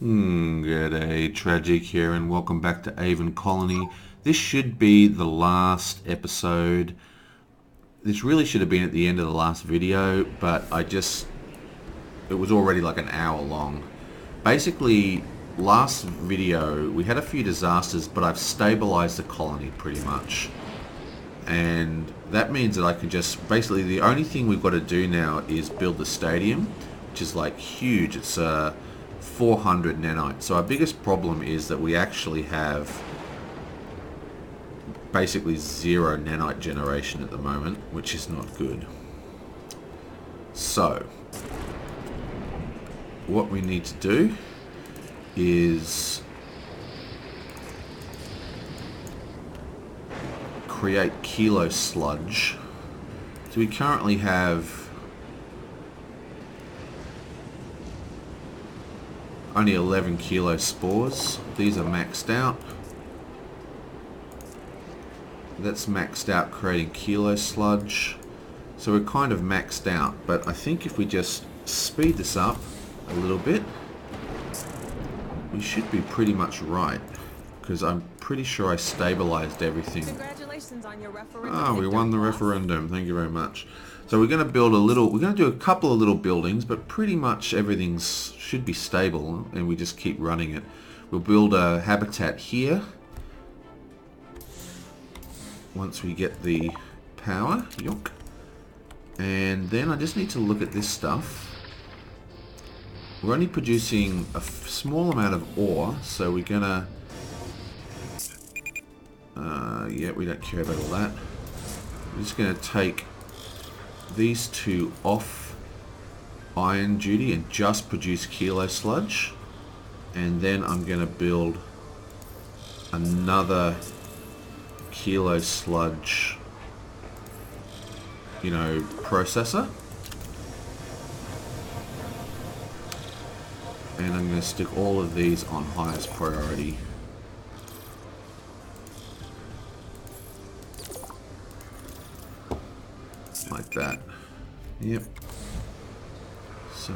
G'day, Tragic here, and welcome back to Aven Colony. This should be the last episode. This really should have been at the end of the last video, but it was already like an hour long. Basically, last video, we had a few disasters, but I've stabilized the colony pretty much. And that means that I can basically the only thing we've got to do now is build the stadium, which is like huge. It's 400 nanites. So our biggest problem is that we actually have basically 0 nanite generation at the moment, which is not good. So what we need to do is create kilo sludge. So we currently have only 11 kilo spores. These are maxed out. That's maxed out creating kilo sludge. So we're kind of maxed out, but I think if we just speed this up a little bit, we should be pretty much right, because I'm pretty sure I stabilized everything. Congratulations on your referendum. Ah, we won the referendum. Thank you very much. So we're going to build we're going to do a couple of little buildings, but pretty much everything should be stable, and we just keep running it. We'll build a habitat here once we get the power. Yonk. And then I just need to look at this stuff. We're only producing a small amount of ore, so we're going to... yeah, we don't care about all that. We're just going to take these two off iron duty and just produce kilo sludge, and then I'm going to build another kilo sludge, processor, and I'm going to stick all of these on highest priority. Like that. Yep. So,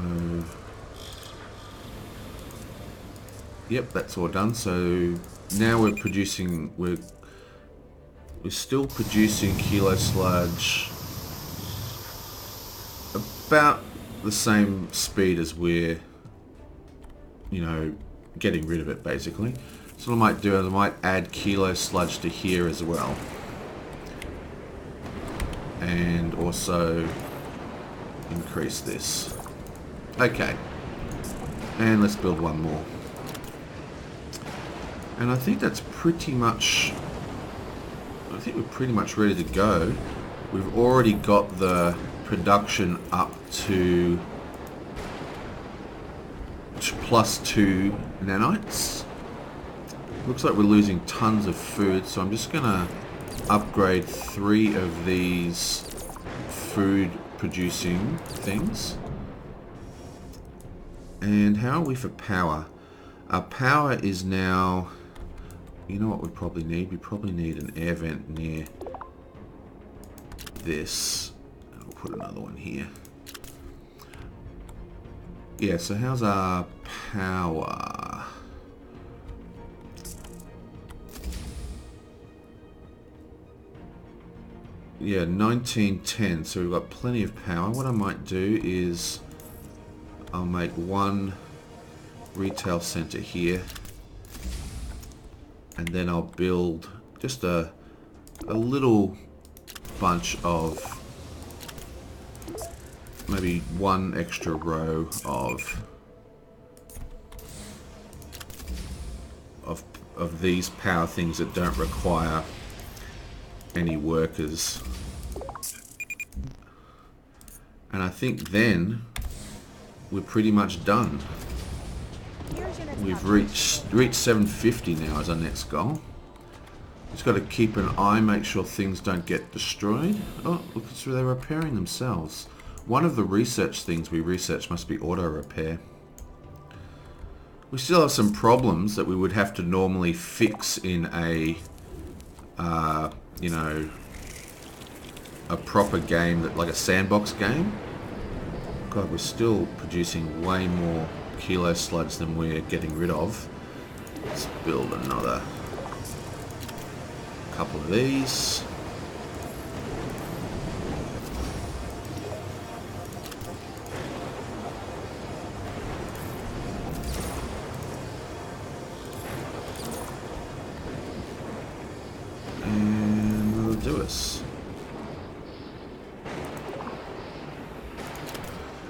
yep, that's all done. So now we're still producing kilo sludge about the same speed as we're getting rid of it, basically. So what I might do is I might add kilo sludge to here as well, and also increase this. Okay, and let's build one more, and I think that's pretty much, I think we're pretty much ready to go. We've already got the production up to +2 nanites. Looks like we're losing tons of food, so I'm just gonna upgrade 3 of these food producing things. And how are we for power? Our power is now, you know what we probably need? We probably need an air vent near this. And we'll put another one here. Yeah, so how's our power? Yeah, 1910, so we've got plenty of power. What I might do is I'll make one retail center here, and then I'll build just a little bunch of, maybe one extra row of these power things that don't require any workers. And I think then we're pretty much done. We've reached 750 now as our next goal. Just got to keep an eye, make sure things don't get destroyed. Oh, look, they're repairing themselves. One of the research things we researched must be auto repair. We still have some problems that we would have to normally fix in a a proper game, that like a sandbox game. God, we're still producing way more kilo sludge than we're getting rid of. Let's build another couple of these. And that'll do us.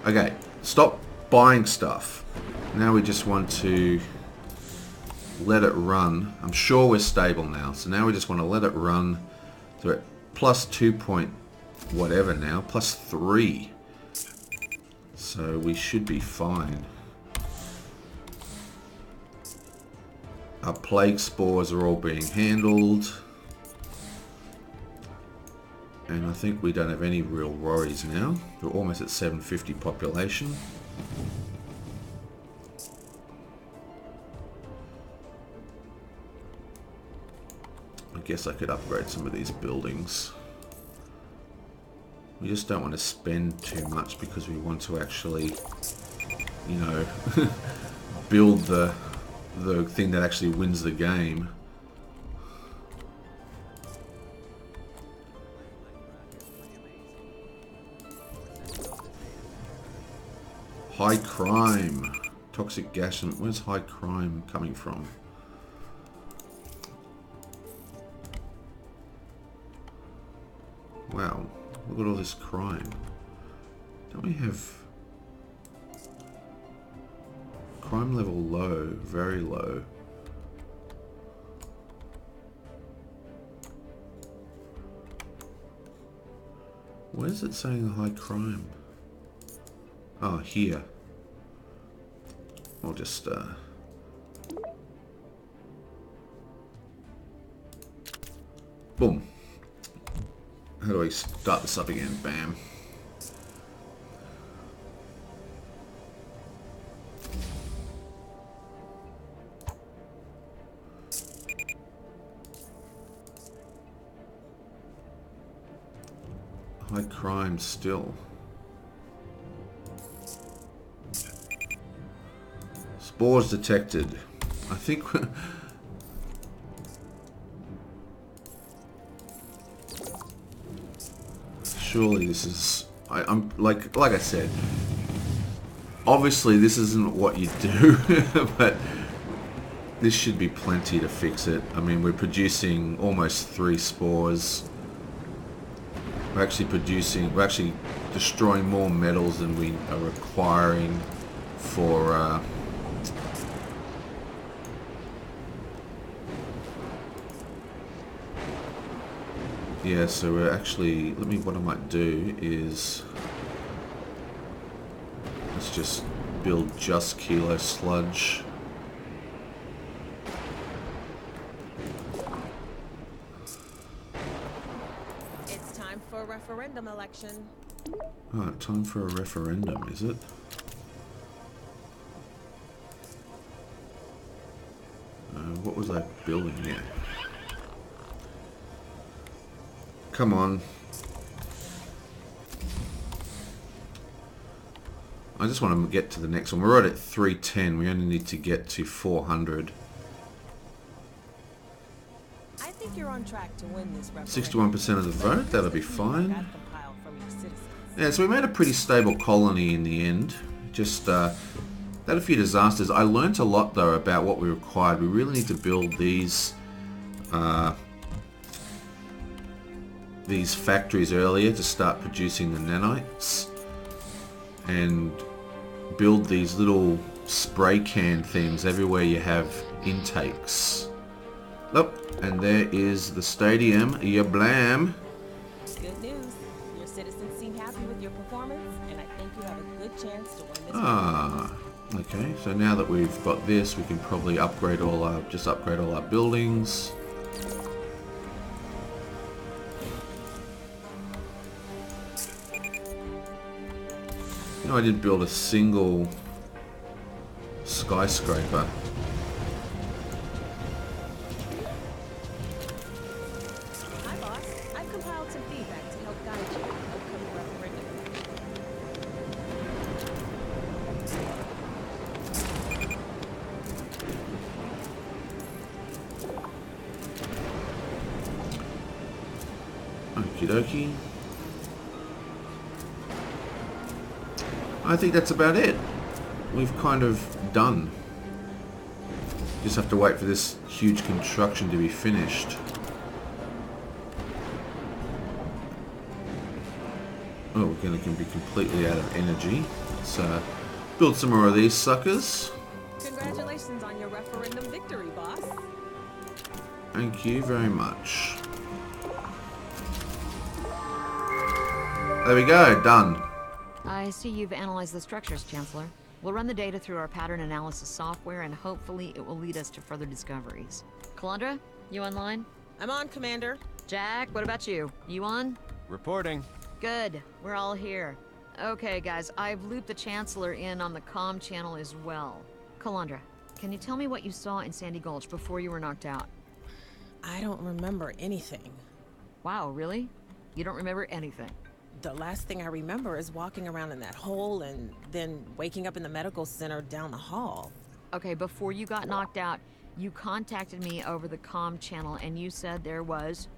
Okay, stop buying stuff. Now we just want to let it run. I'm sure we're stable now. So now we just want to let it run. So at plus 2 point whatever now, plus 3. So we should be fine. Our plague spores are all being handled. And I think we don't have any real worries now. We're almost at 750 population. I guess I could upgrade some of these buildings. We just don't want to spend too much because we want to actually, you know, build the thing that actually wins the game. High crime. Toxic gas. And where's high crime coming from? Wow. Look at all this crime. Don't we have... crime level low. Very low. Where's it saying high crime? Oh, here. I'll just, boom. How do I start this up again? Bam. High crime still. Spores detected. I think surely this is... I'm like I said, obviously this isn't what you do, but this should be plenty to fix it. I mean, we're producing almost 3 spores. We're actually destroying more metals than we are requiring for yeah, so we're actually, what I might do is, let's just build just kilo sludge. It's time for a referendum election. Oh, time for a referendum, is it? What was I building here? Come on. I just want to get to the next one. We're right at 310. We only need to get to 400. I think you're on track to win this referendum. 61% of the vote. That'll be fine. Yeah, so we made a pretty stable colony in the end. Just had a few disasters. I learnt a lot though about what we required. We really need to build these factories earlier to start producing the nanites, and build these little spray can things everywhere you have intakes. Nope, and there is the stadium. Ya blam. Good news. Your citizens seem happy with your performance, and I think you have a good chance to win this. Ah, okay. So now that we've got this, we can probably upgrade all our buildings. You know, I didn't build a single skyscraper. Hi, boss. I've compiled some feedback to help guide you in the upcoming referendum. Okie dokie. I think that's about it. We've kind of done. Just have to wait for this huge construction to be finished. Oh, we're going to be completely out of energy. Let's build some more of these suckers. Congratulations on your referendum victory, boss. Thank you very much. There we go, done. I see you've analyzed the structures, Chancellor. We'll run the data through our pattern analysis software, and hopefully it will lead us to further discoveries. Calandra, you online? I'm on, Commander. Jack, what about you? You on? Reporting. Good. We're all here. Okay, guys, I've looped the Chancellor in on the comm channel as well. Calandra, can you tell me what you saw in Sandy Gulch before you were knocked out? I don't remember anything. Wow, really? You don't remember anything? The last thing I remember is walking around in that hole and then waking up in the medical center down the hall. Okay, before you got knocked out, you contacted me over the comm channel and you said there was,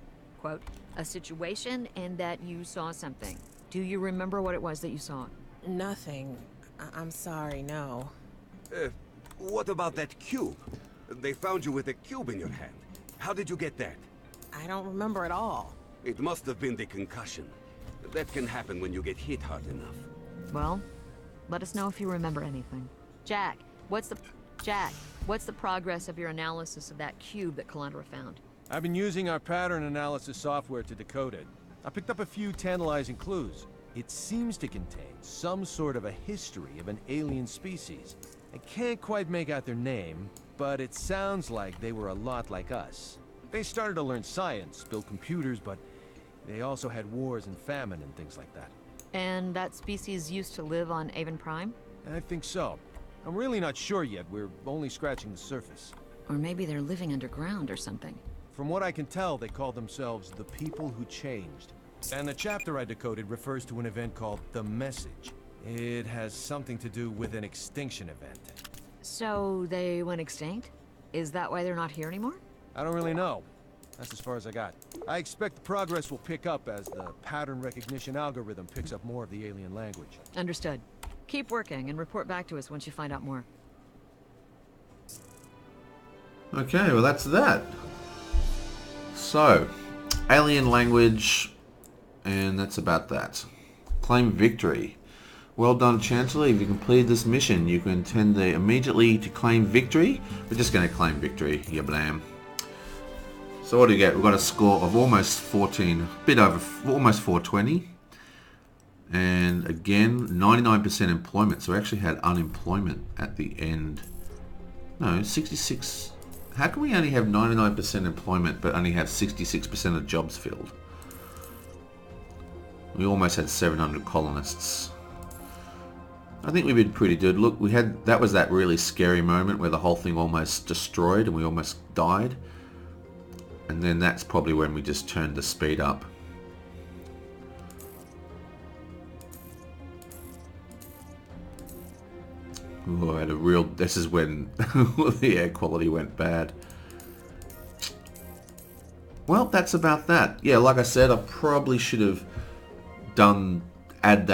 quote, a situation and that you saw something. Do you remember what it was that you saw? Nothing. I'm sorry, no. What about that cube? They found you with a cube in your hand. How did you get that? I don't remember at all. It must have been the concussion. That can happen when you get hit hard enough. Well, let us know if you remember anything. Jack, what's the progress of your analysis of that cube that Calandra found? I've been using our pattern analysis software to decode it. I picked up a few tantalizing clues. It seems to contain some sort of a history of an alien species. I can't quite make out their name, but it sounds like they were a lot like us. They started to learn science, build computers, but they also had wars and famine and things like that. And that species used to live on Aven Prime? I think so. I'm really not sure yet. We're only scratching the surface. Or maybe they're living underground or something. From what I can tell, they call themselves the People Who Changed. And the chapter I decoded refers to an event called The Message. It has something to do with an extinction event. So they went extinct? Is that why they're not here anymore? I don't really know. That's as far as I got. I expect the progress will pick up as the pattern recognition algorithm picks up more of the alien language. Understood. Keep working and report back to us once you find out more. Okay, well that's that. So, alien language, and that's about that. Claim victory. Well done, Chancellor. If you completed this mission, you can intend immediately to claim victory. We're just going to claim victory, yeah blam. So what do we get? We've got a score of almost 14, bit over, almost 420. And again, 99% employment. So we actually had unemployment at the end. No, 66. How can we only have 99% employment but only have 66% of jobs filled? We almost had 700 colonists. I think we did pretty good. Look, that was that really scary moment where the whole thing almost destroyed and we almost died. And then that's probably when we just turned the speed up. Ooh, I had a real... This is when the air quality went bad. Well, that's about that. Yeah, like I said, I probably should have added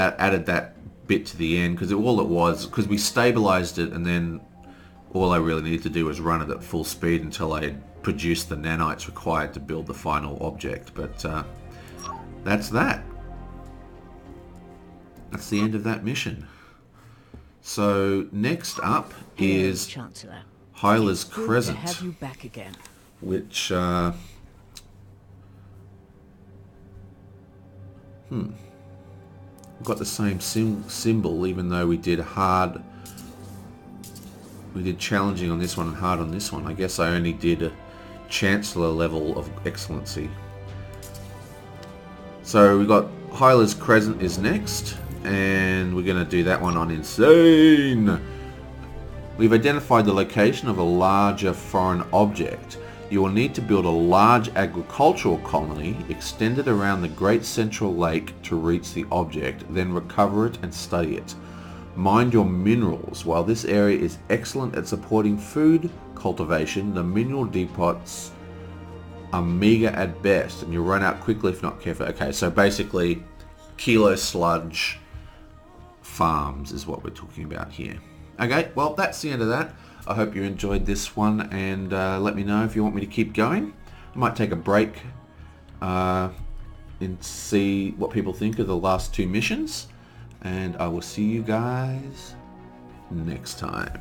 that bit to the end, because all it was, because we stabilized it, and then all I really needed to do was run it at full speed until I had produced the nanites required to build the final object. But that's that. That's the end of that mission. So next up is Chancellor. Hyla's Good Crescent, to have you back again. which we've got the same symbol, even though we did challenging on this one and hard on this one. I guess I only did a Chancellor level of excellency. So we got Hyla's Crescent is next, and we're going to do that one on Insane. We've identified the location of a larger foreign object. You will need to build a large agricultural colony extended around the Great Central Lake to reach the object, then recover it and study it. Mind your minerals. While this area is excellent at supporting food cultivation, the mineral depots are meager at best, and you'll run out quickly if not careful. Okay, so basically, kilo sludge farms is what we're talking about here. Okay, well, that's the end of that. I hope you enjoyed this one, and let me know if you want me to keep going. I might take a break and see what people think of the last 2 missions, and I will see you guys next time.